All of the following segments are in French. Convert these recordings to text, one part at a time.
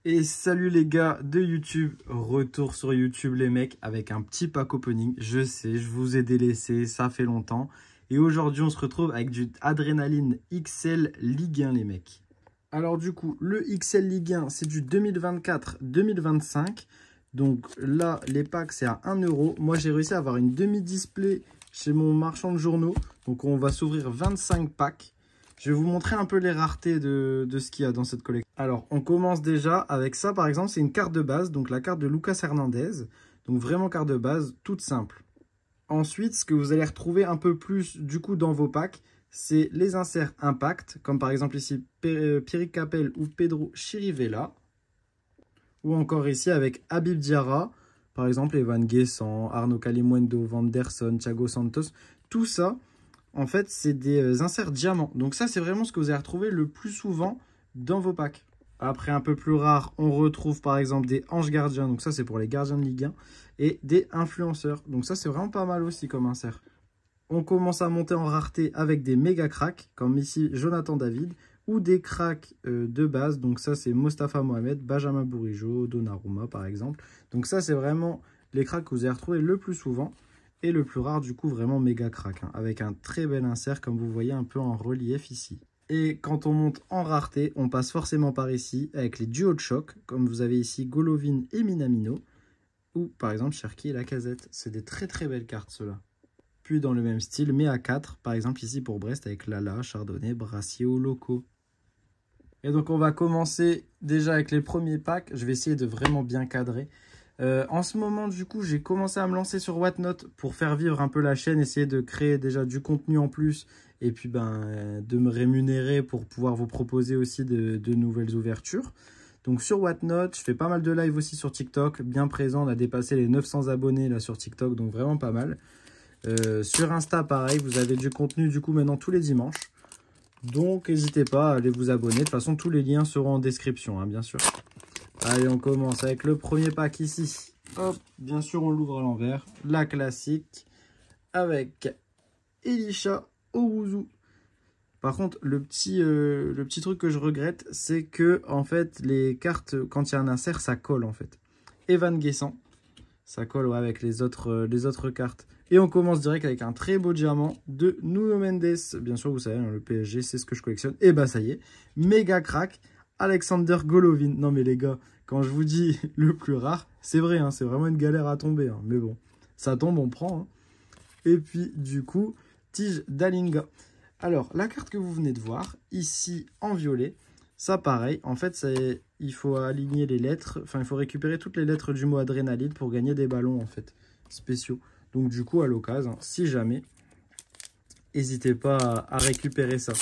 Et salut les gars de YouTube, retour sur YouTube les mecs avec un petit pack opening. Je sais, je vous ai délaissé, ça fait longtemps. Et aujourd'hui on se retrouve avec du Adrénaline XL Ligue 1 les mecs. Alors du coup, le XL Ligue 1 c'est du 2024-2025. Donc là, les packs c'est à 1 €. Moi j'ai réussi à avoir une demi-display chez mon marchand de journaux. Donc on va s'ouvrir 25 packs. Je vais vous montrer un peu les raretés de ce qu'il y a dans cette collection. Alors, on commence déjà avec ça, par exemple, c'est une carte de base, donc la carte de Lucas Hernandez. Donc vraiment carte de base, toute simple. Ensuite, ce que vous allez retrouver un peu plus du coup dans vos packs, c'est les inserts impact, comme par exemple ici Pierrick Capel ou Pedro Chirivella. Ou encore ici avec Habib Diarra, par exemple Evan Guessant, Arnaud Calimundo, Vanderson, Thiago Santos, tout ça. En fait, c'est des inserts diamants. Donc ça, c'est vraiment ce que vous allez retrouver le plus souvent dans vos packs. Après, un peu plus rare, on retrouve par exemple des anges gardiens. Donc ça, c'est pour les gardiens de Ligue 1. Et des influenceurs. Donc ça, c'est vraiment pas mal aussi comme insert. On commence à monter en rareté avec des méga cracks, comme ici Jonathan David. Ou des cracks de base. Donc ça, c'est Mostafa Mohamed, Benjamin Bourigeaud, Donnarumma par exemple. Donc ça, c'est vraiment les cracks que vous allez retrouver le plus souvent. Et le plus rare, du coup, vraiment méga crack, hein, avec un très bel insert, comme vous voyez un peu en relief ici. Et quand on monte en rareté, on passe forcément par ici, avec les duos de choc, comme vous avez ici Golovin et Minamino, ou par exemple Cherki et Lacazette. C'est des très très belles cartes, ceux-là. Puis dans le même style, mais à 4, par exemple ici pour Brest, avec Lala, Chardonnay, Brassier ou Loco. Et donc on va commencer déjà avec les premiers packs. Je vais essayer de vraiment bien cadrer. En ce moment, du coup, j'ai commencé à me lancer sur Whatnot pour faire vivre un peu la chaîne, essayer de créer déjà du contenu en plus et puis de me rémunérer pour pouvoir vous proposer aussi de nouvelles ouvertures. Donc sur Whatnot, je fais pas mal de live aussi sur TikTok, bien présent, on a dépassé les 900 abonnés là sur TikTok, donc vraiment pas mal. Sur Insta, pareil, vous avez du contenu du coup maintenant tous les dimanches. Donc n'hésitez pas à aller vous abonner, de toute façon tous les liens seront en description, hein, bien sûr. Allez, on commence avec le premier pack ici. Hop, bien sûr, on l'ouvre à l'envers. La classique avec Elisha Owuzu. Par contre, le petit truc que je regrette, c'est que en fait, les cartes, quand il y a un insert, ça colle en fait. Evan Guessant, ça colle ouais, avec les autres cartes. Et on commence direct avec un très beau diamant de Nuno Mendes. Bien sûr, vous savez, hein, le PSG, c'est ce que je collectionne. Et bah ça y est, méga crack. Alexander Golovin. Non mais les gars, quand je vous dis le plus rare, c'est vrai, hein, c'est vraiment une galère à tomber. Hein, mais bon, ça tombe, on prend. Hein. Et puis du coup, Tige Dalinga. Alors, la carte que vous venez de voir, ici en violet, ça pareil, en fait, il faut aligner les lettres, enfin il faut récupérer toutes les lettres du mot adrénaline pour gagner des ballons en fait, spéciaux. Donc du coup, à l'occasion, si jamais, n'hésitez pas à récupérer ça.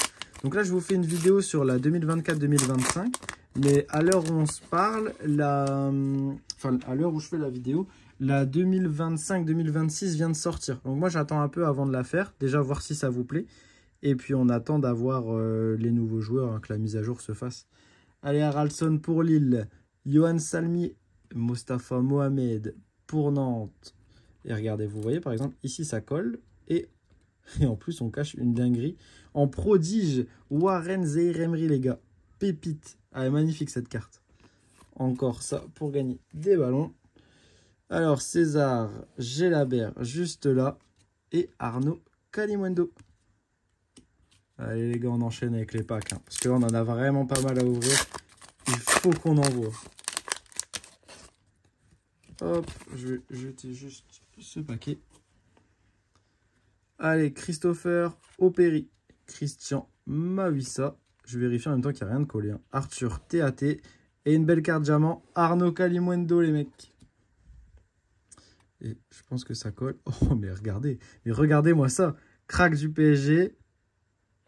Donc là, je vous fais une vidéo sur la 2024-2025. Mais à l'heure où on se parle, enfin à l'heure où je fais la vidéo, la 2025-2026 vient de sortir. Donc moi, j'attends un peu avant de la faire. Déjà, voir si ça vous plaît. Et puis, on attend d'avoir les nouveaux joueurs, hein, que la mise à jour se fasse. Allez, Haraldsson pour Lille. Johan Salmi, Mostafa Mohamed pour Nantes. Et regardez, vous voyez, par exemple, ici, ça colle. Et en plus, on cache une dinguerie. En prodige, Warren Zaïre-Emery, les gars. Pépite. Ah, magnifique cette carte. Encore ça pour gagner des ballons. Alors, César Gelabert, juste là. Et Arnaud Calimundo. Allez, les gars, on enchaîne avec les packs. Hein, parce que là, on en a vraiment pas mal à ouvrir. Il faut qu'on envoie. Hop, je vais jeter juste ce paquet. Allez, Christopher Opéry, Christian Mawissa. Je vérifie en même temps qu'il n'y a rien de collé. Hein. Arthur TAT. Et une belle carte diamant. Arnaud Calimundo, les mecs. Et je pense que ça colle. Oh, mais regardez. Mais regardez-moi ça. Crack du PSG.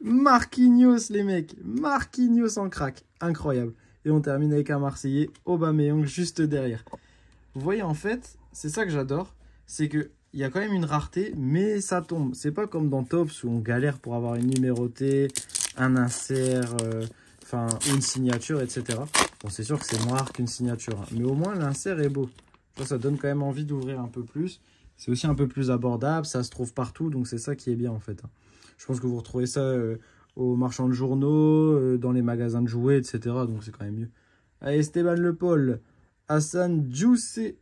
Marquinhos, les mecs. Marquinhos en crack. Incroyable. Et on termine avec un Marseillais. Aubameyang juste derrière. Vous voyez, en fait, c'est ça que j'adore. C'est que il y a quand même une rareté, mais ça tombe. C'est pas comme dans Tops où on galère pour avoir une numérotée, un insert, une signature, etc. Bon, c'est sûr que c'est moins rare qu'une signature, hein, mais au moins l'insert est beau. Ça donne quand même envie d'ouvrir un peu plus. C'est aussi un peu plus abordable, ça se trouve partout, donc c'est ça qui est bien en fait. Hein. Je pense que vous retrouvez ça aux marchands de journaux, dans les magasins de jouets, etc. Donc c'est quand même mieux. Esteban Le Paul, Hassan Djousset,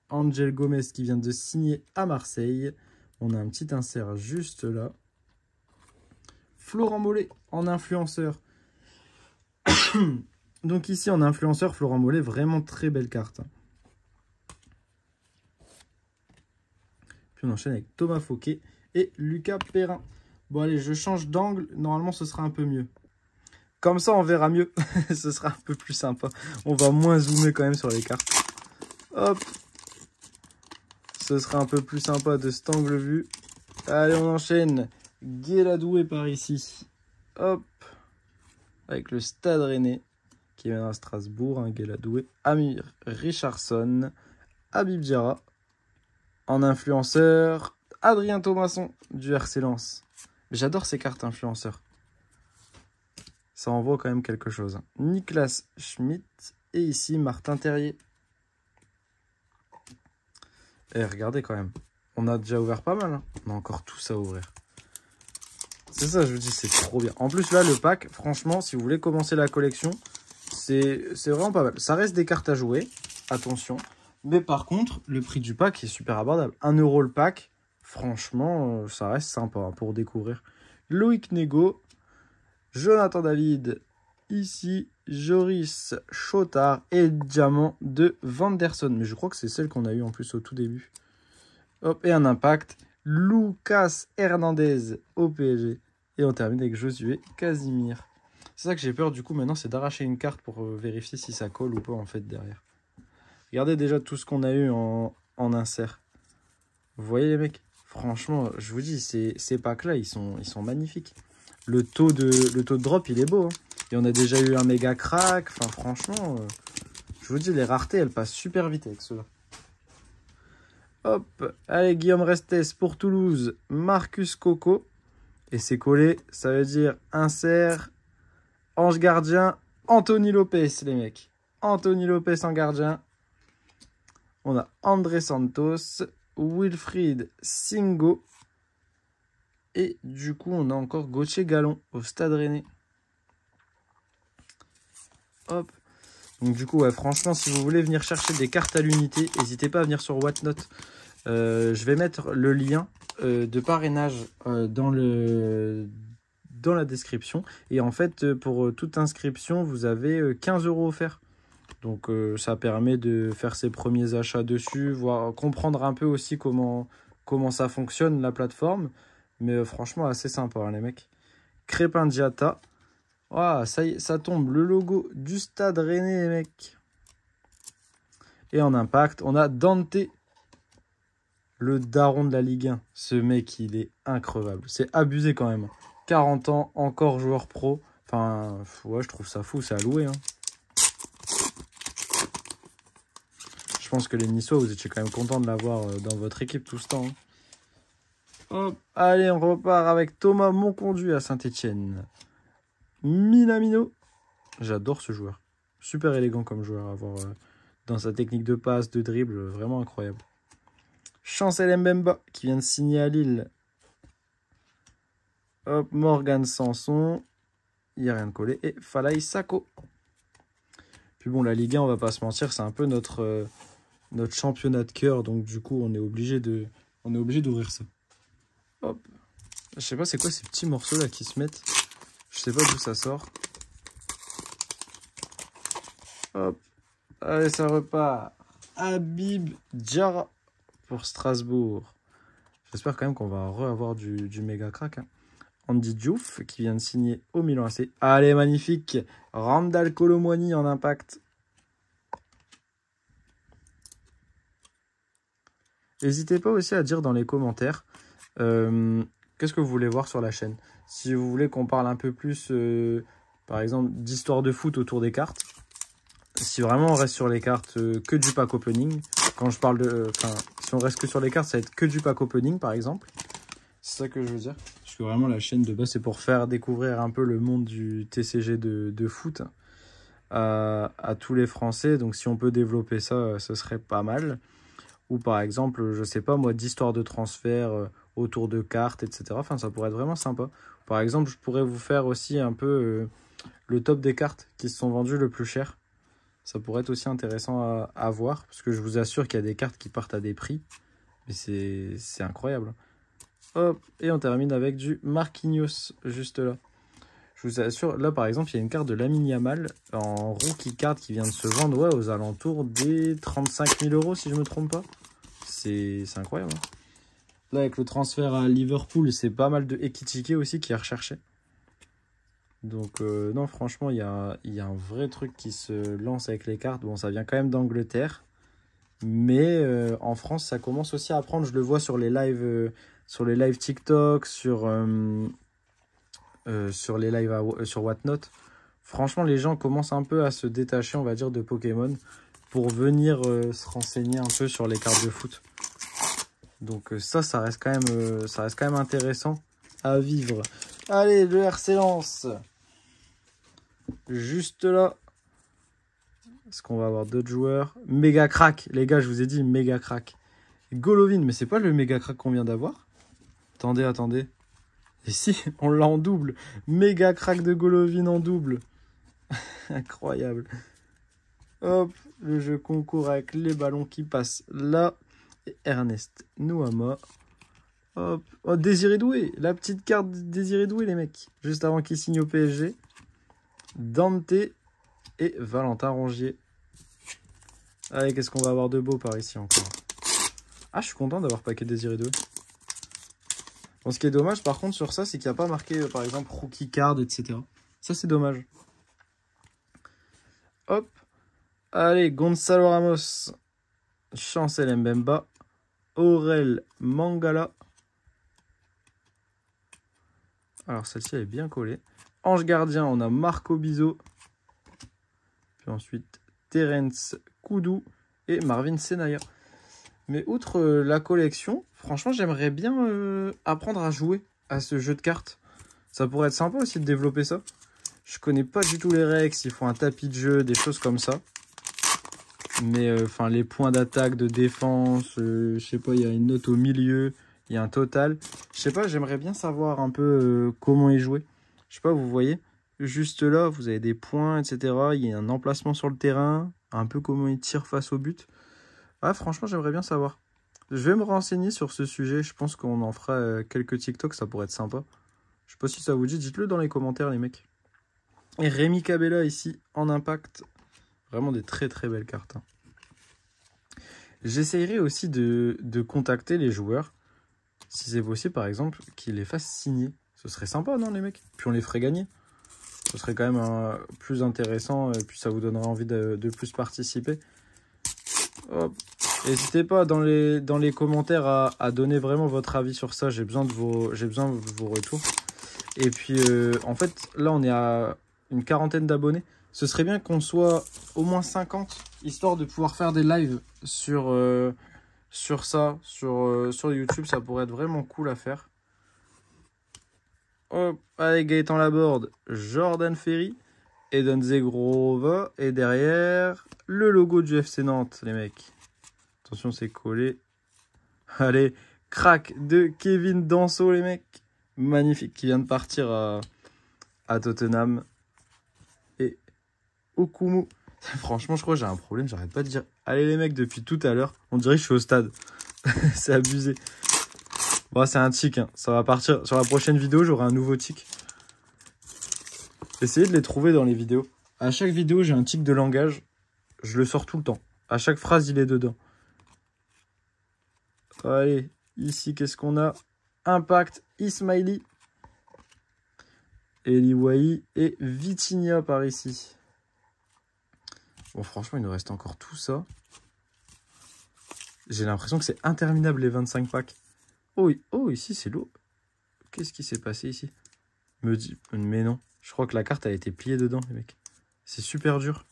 Angel Gomez qui vient de signer à Marseille. On a un petit insert juste là. Florent Mollet en influenceur. Donc ici en influenceur, Florent Mollet, vraiment très belle carte. Puis on enchaîne avec Thomas Fouquet et Lucas Perrin. Bon allez, je change d'angle, normalement ce sera un peu mieux. Comme ça on verra mieux, ce sera un peu plus sympa. On va moins zoomer quand même sur les cartes. Hop. Ce sera un peu plus sympa de cet angle vu. Allez, on enchaîne. Guéladoué par ici. Hop. Avec le Stade Rennais qui vient à Strasbourg. Hein, Guéladoué. Amir Richardson. Habib Diarra. En influenceur, Adrien Thomasson du RC Lens. J'adore ces cartes influenceurs. Ça envoie quand même quelque chose. Niklas Schmidt. Et ici, Martin Terrier. Et regardez quand même. On a déjà ouvert pas mal. Hein. On a encore tout ça à ouvrir. C'est ça, je vous dis, c'est trop bien. En plus, là, le pack, franchement, si vous voulez commencer la collection, c'est vraiment pas mal. Ça reste des cartes à jouer. Attention. Mais par contre, le prix du pack est super abordable. 1 € le pack. Franchement, ça reste sympa hein, pour découvrir. Loïc Nego. Jonathan David. Ici, Joris Chotard et Diamant de Vanderson. Mais je crois que c'est celle qu'on a eu en plus au tout début. Hop, et un impact. Lucas Hernandez au PSG. Et on termine avec Josué Casimir. C'est ça que j'ai peur du coup maintenant, c'est d'arracher une carte pour vérifier si ça colle ou pas en fait derrière. Regardez déjà tout ce qu'on a eu en insert. Vous voyez les mecs? Franchement, je vous dis, ces packs-là, ils sont magnifiques. Le taux de drop, il est beau. Hein. Et on a déjà eu un méga crack. Enfin, franchement, je vous dis, les raretés, elles passent super vite avec ceux-là. Hop, allez, Guillaume Restes pour Toulouse. Marcus Coco. Et c'est collé, ça veut dire insert, ange gardien, Anthony Lopez, les mecs. Anthony Lopez en gardien. On a André Santos, Wilfried Singo. Et du coup, on a encore Gauthier Gallon au Stade Rennais. Hop. Donc du coup, ouais, franchement, si vous voulez venir chercher des cartes à l'unité, n'hésitez pas à venir sur Whatnot. Je vais mettre le lien de parrainage dans la description. Et en fait, pour toute inscription, vous avez 15 € offerts. Donc ça permet de faire ses premiers achats dessus, voir, comprendre un peu aussi comment ça fonctionne la plateforme. Mais franchement, assez sympa hein, les mecs. Crépin Diatta. Oh, ça y est, ça tombe. Le logo du Stade Rennais, les mecs. Et en impact, on a Dante. Le daron de la Ligue 1. Ce mec, il est increvable. C'est abusé quand même. 40 ans, encore joueur pro. Enfin, ouais, je trouve ça fou. C'est à louer. Hein. Je pense que les Niçois, vous étiez quand même contents de l'avoir dans votre équipe tout ce temps. Hein. Hop, allez, on repart avec Thomas Monconduit à Saint-Etienne. Minamino. J'adore ce joueur. Super élégant comme joueur à avoir dans sa technique de passe, de dribble. Vraiment incroyable. Chancel Mbemba qui vient de signer à Lille. Hop, Morgan Sanson. Il n'y a rien de collé. Et Falaï Sako. Puis bon, la Ligue 1, on va pas se mentir, c'est un peu notre championnat de cœur. Donc du coup, on est obligé d'ouvrir ça. Hop. Je sais pas c'est quoi ces petits morceaux là qui se mettent. Je sais pas d'où ça sort. Hop. Allez, ça repart. Habib Diarra pour Strasbourg. J'espère quand même qu'on va avoir du méga crack. Hein. Andy Diouf qui vient de signer au Milan AC. Allez, magnifique. Randal Kolo Muani en impact. N'hésitez pas aussi à dire dans les commentaires qu'est-ce que vous voulez voir sur la chaîne. Si vous voulez qu'on parle un peu plus, par exemple, d'histoire de foot autour des cartes. Si vraiment on reste sur les cartes, que du pack opening. Quand je parle de... si on reste que sur les cartes, ça va être que du pack opening, par exemple. C'est ça que je veux dire. Parce que vraiment, la chaîne de base, c'est pour faire découvrir un peu le monde du TCG de foot à tous les Français. Donc, si on peut développer ça, ce serait pas mal. Ou par exemple, je sais pas moi, d'histoire de transfert autour de cartes, etc. Enfin, ça pourrait être vraiment sympa. Par exemple, je pourrais vous faire aussi un peu le top des cartes qui se sont vendues le plus cher. Ça pourrait être aussi intéressant à voir. Parce que je vous assure qu'il y a des cartes qui partent à des prix. Mais c'est incroyable. Hop, et on termine avec du Marquinhos, juste là. Je vous assure, là par exemple, il y a une carte de Lamine Yamal en rookie card qui vient de se vendre ouais, aux alentours des 35 000 €, si je ne me trompe pas. C'est incroyable. Hein. Là, avec le transfert à Liverpool, c'est pas mal de Ekitike aussi qui est recherché. Donc, non, franchement, il y a un vrai truc qui se lance avec les cartes. Bon, ça vient quand même d'Angleterre. Mais en France, ça commence aussi à prendre. Je le vois sur les lives TikTok, sur les lives sur Whatnot. Franchement, les gens commencent un peu à se détacher, on va dire, de Pokémon pour venir se renseigner un peu sur les cartes de foot. Donc ça reste quand même intéressant à vivre. Allez, le RC Lens. Juste là. Est-ce qu'on va avoir d'autres joueurs? Méga crack. Les gars, je vous ai dit méga crack. Golovin, mais c'est pas le méga crack qu'on vient d'avoir? Attendez. Et si, on l'a en double. Méga crack de Golovin en double. Incroyable. Hop, le jeu concourt avec les ballons qui passent là. Et Ernest Nuama. Hop. Oh, Désiré Doué. La petite carte Désiré Doué, les mecs. Juste avant qu'il signe au PSG. Dante et Valentin Rongier. Allez, qu'est-ce qu'on va avoir de beau par ici encore? Ah, je suis content d'avoir paquet Désiré Doué. Bon, ce qui est dommage, par contre, sur ça, c'est qu'il n'y a pas marqué, par exemple, rookie card, etc. Ça, c'est dommage. Hop. Allez, Gonzalo Ramos. Chancel Mbemba. Aurel Mangala. Alors, celle-ci, elle est bien collée. Ange gardien, on a Marco Bizot. Puis ensuite, Terence Koudou et Marvin Senaya. Mais outre la collection, franchement, j'aimerais bien apprendre à jouer à ce jeu de cartes. Ça pourrait être sympa aussi de développer ça. Je connais pas du tout les règles, il faut un tapis de jeu, des choses comme ça. Mais enfin, les points d'attaque, de défense, je sais pas, il y a une note au milieu, il y a un total. Je sais pas, j'aimerais bien savoir un peu comment y jouer. Je sais pas, vous voyez, juste là, vous avez des points, etc. Il y a un emplacement sur le terrain, un peu comment il tire face au but. Ah, franchement, j'aimerais bien savoir. Je vais me renseigner sur ce sujet. Je pense qu'on en fera quelques TikTok, ça pourrait être sympa. Je sais pas si ça vous dit, dites-le dans les commentaires, les mecs. Et Rémi Cabella ici, en impact. Vraiment des très très belles cartes. Hein. J'essayerai aussi de contacter les joueurs. Si c'est possible, par exemple, qu'ils les fassent signer. Ce serait sympa, non, les mecs? Puis on les ferait gagner. Ce serait quand même plus intéressant. Et puis ça vous donnera envie de plus participer. Hop. N'hésitez pas dans les commentaires à donner vraiment votre avis sur ça. J'ai besoin de vos retours. Et puis, en fait, là, on est à une quarantaine d'abonnés. Ce serait bien qu'on soit au moins 50, histoire de pouvoir faire des lives sur ça, sur YouTube. Ça pourrait être vraiment cool à faire. Hop, allez, Gaëtan Laborde, Jordan Ferry, Eden Zegrova. Et derrière, le logo du FC Nantes, les mecs. Attention, c'est collé. Allez, crack de Kevin Danso, les mecs. Magnifique, qui vient de partir à Tottenham. Et Okumu. Franchement, je crois que j'ai un problème. J'arrête pas de dire allez, les mecs, depuis tout à l'heure. On dirait que je suis au stade. C'est abusé. Bon, c'est un tic. Hein. Ça va partir. Sur la prochaine vidéo, j'aurai un nouveau tic. Essayez de les trouver dans les vidéos. À chaque vidéo, j'ai un tic de langage. Je le sors tout le temps. À chaque phrase, il est dedans. Allez, ici, qu'est-ce qu'on a? Impact, Ismaili, Eliwai et Vitinha par ici. Bon, franchement, il nous reste encore tout ça. J'ai l'impression que c'est interminable, les 25 packs. Oh, ici, c'est l'eau. Qu'est-ce qui s'est passé ici? Mais non. Je crois que la carte a été pliée dedans, les mecs. C'est super dur.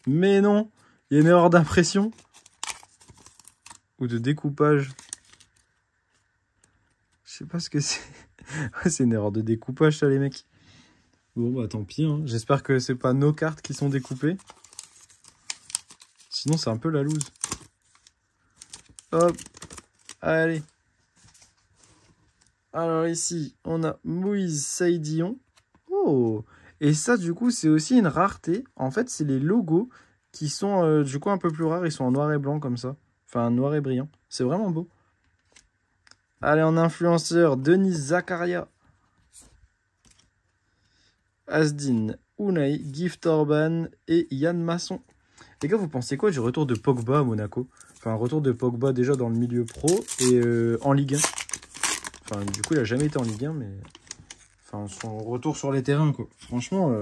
Mais non, il y a une erreur d'impression. Ou de découpage. Je sais pas ce que c'est. C'est une erreur de découpage, ça, les mecs. Bon, bah tant pis. Hein. J'espère que c'est pas nos cartes qui sont découpées. Sinon, c'est un peu la loose. Hop. Allez. Alors ici, on a Moïse Saïdion. Oh! Et ça, du coup, c'est aussi une rareté. En fait, c'est les logos qui sont, du coup, un peu plus rares. Ils sont en noir et blanc, comme ça. Enfin, noir et brillant. C'est vraiment beau. Allez, en influenceur, Denis Zakaria. Asdin, Unai, Gift Orban et Yann Masson. Les gars, vous pensez quoi du retour de Pogba à Monaco? Enfin, un retour de Pogba déjà dans le milieu pro et en Ligue 1. Enfin, du coup, il a jamais été en Ligue 1, mais... Enfin, son retour sur les terrains, quoi. Franchement,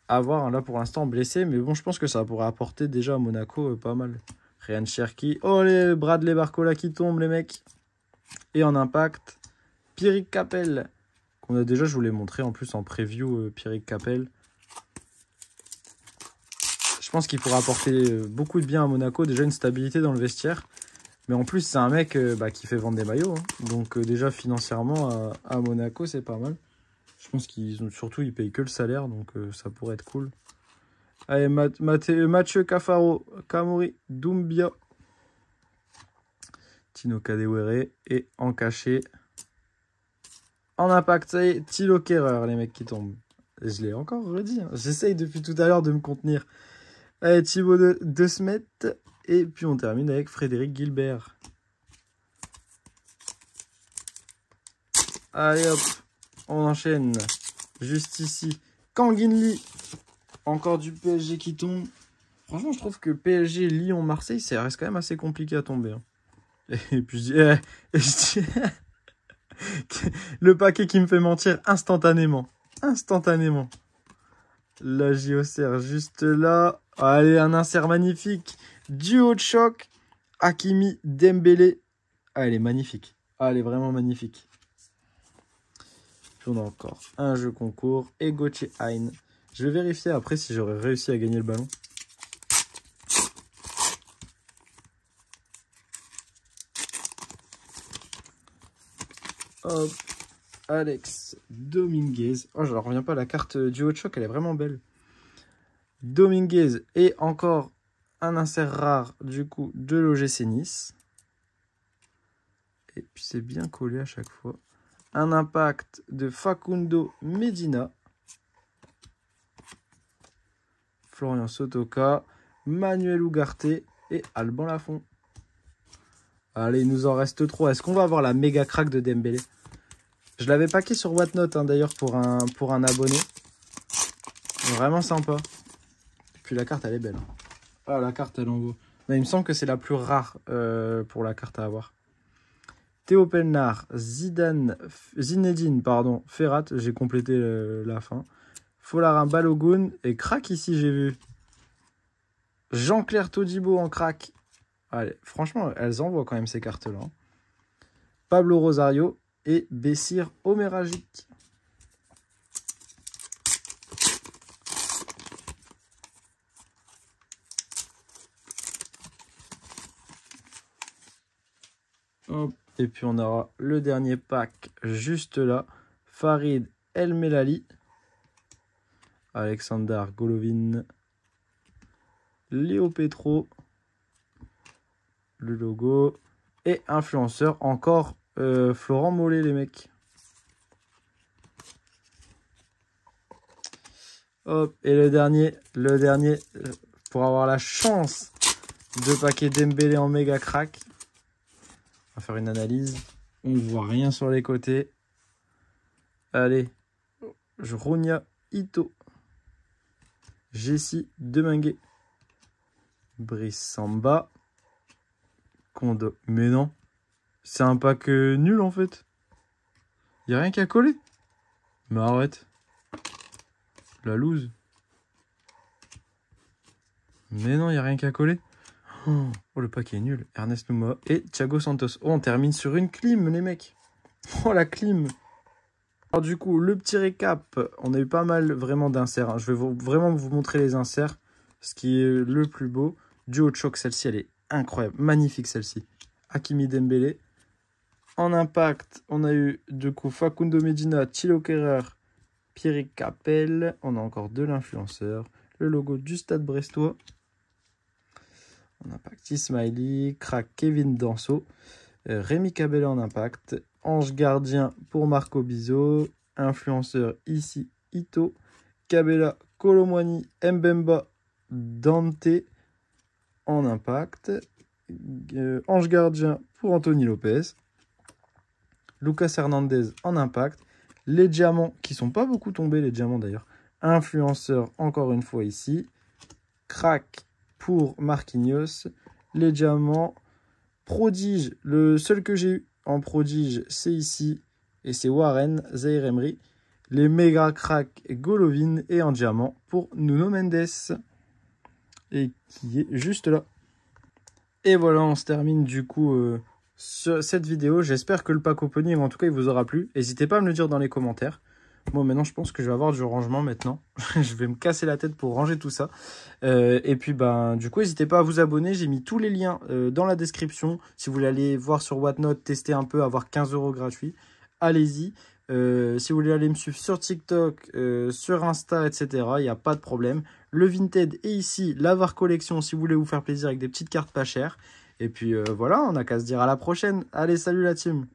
à voir, hein, là, pour l'instant, blessé. Mais bon, je pense que ça pourrait apporter déjà à Monaco pas mal. Ryan Cherki. Oh, les Bradley Barcola qui tombent, les mecs. Et en impact, Pierrick Capel. Qu'on a déjà, je vous l'ai montré en plus en preview, Pierrick Capel. Je pense qu'il pourra apporter beaucoup de bien à Monaco. Déjà, une stabilité dans le vestiaire. Mais en plus, c'est un mec qui fait vendre des maillots. Hein. Donc déjà, financièrement, à Monaco, c'est pas mal. Je pense qu'ils ont surtout, ils payent que le salaire. Donc ça pourrait être cool. Allez, Mathieu Cafaro, Kamori, Doumbia, Tino Kadewere et en cachet. En impact, ça y est, Thilo Kehrer, les mecs qui tombent. Je l'ai encore redit. Hein. J'essaye depuis tout à l'heure de me contenir. Allez, Thibaut de Smet. Et puis on termine avec Frédéric Gilbert. Allez hop, on enchaîne. Juste ici, Kangin Lee. Encore du PSG qui tombe. Franchement, je trouve que PSG, Lyon, Marseille, ça reste quand même assez compliqué à tomber. Hein. Et puis je dis le paquet qui me fait mentir instantanément. Instantanément. La JOCR juste là. Allez, un insert magnifique. Duo de choc. Hakimi, Dembélé. Ah, elle est magnifique. Ah, elle est vraiment magnifique. Puis on a encore un jeu concours. Et Gauthier Hein. Je vais vérifier après si j'aurais réussi à gagner le ballon. Hop. Alex Dominguez. Oh, je ne reviens pas à la carte du haut de choc, elle est vraiment belle. Dominguez et encore un insert rare du coup de l'OGC Nice. Et puis c'est bien collé à chaque fois. Un impact de Facundo Medina. Florian Sotoka, Manuel Ugarte et Alban Lafont. Allez, il nous en reste 3. Est-ce qu'on va avoir la méga crack de Dembélé? Je l'avais packé sur Whatnot hein, d'ailleurs pour un abonné. Vraiment sympa. Puis la carte elle est belle. Ah la carte elle en vaut. Mais il me semble que c'est la plus rare pour la carte à avoir. Théo Pelnard, Zinedine, pardon, Ferrat, j'ai complété la fin. Folarin Balogun et crack ici j'ai vu. Jean-Claire Todibo en crack. Allez, franchement, elles envoient quand même ces cartes-là. Hein. Pablo Rosario et Bessir Omeragic. Hop. Et puis on aura le dernier pack juste là. Farid El Melali. Alexander Golovin. Léo Petro. Le logo. Et influenceur encore Florent Mollet les mecs. Hop. Et le dernier pour avoir la chance de paquer Dembélé en méga crack. On va faire une analyse. On ne voit rien sur les côtés. Allez. Rounia Ito. Jessie Deminguet. Brice Samba. Kondo. Mais non. C'est un pack nul en fait. Il n'y a rien qu'à coller. Mais arrête. La loose. Mais non, il n'y a rien qu'à coller. Oh, le pack est nul. Ernest Nouma et Thiago Santos. Oh, on termine sur une clim, les mecs. Oh, la clim. Alors, du coup, le petit récap. On a eu pas mal vraiment d'inserts. Hein. Je vais vraiment vous montrer les inserts. Ce qui est le plus beau. Duo de choc, celle-ci, elle est incroyable. Magnifique, celle-ci. Hakimi Dembélé. En impact, on a eu, du coup, Facundo Medina, Thilo Kehrer, Pierrick Capel. On a encore de l'influenceur. Le logo du Stade Brestois. En impact, Ismaili, crack Kevin Danso, Rémi Cabella en impact, Ange Gardien pour Marco Bizot, influenceur ici Ito, Cabella, Colomwani, Mbemba, Dante en impact. Ange gardien pour Anthony Lopez. Lucas Hernandez en impact. Les diamants, qui sont pas beaucoup tombés, les diamants d'ailleurs. Influenceur, encore une fois ici. Crack pour Marquinhos. Les diamants. Prodige, le seul que j'ai eu en prodige, c'est ici. Et c'est Warren, Zaïre Emery. Les méga cracks, Golovin. Et en diamant pour Nuno Mendes. Et qui est juste là. Et voilà, on se termine du coup sur cette vidéo. J'espère que le pack opening, en tout cas, il vous aura plu. N'hésitez pas à me le dire dans les commentaires. Bon, maintenant, je pense que je vais avoir du rangement maintenant. Je vais me casser la tête pour ranger tout ça. Et puis, ben, du coup, n'hésitez pas à vous abonner. J'ai mis tous les liens dans la description. Si vous voulez aller voir sur Whatnot, tester un peu, avoir 15 € gratuits, allez-y. Si vous voulez aller me suivre sur TikTok, sur Insta, etc., il n'y a pas de problème. Le Vinted est ici, la VAR Collection, si vous voulez vous faire plaisir avec des petites cartes pas chères. Et puis voilà, on n'a qu'à se dire à la prochaine. Allez, salut la team!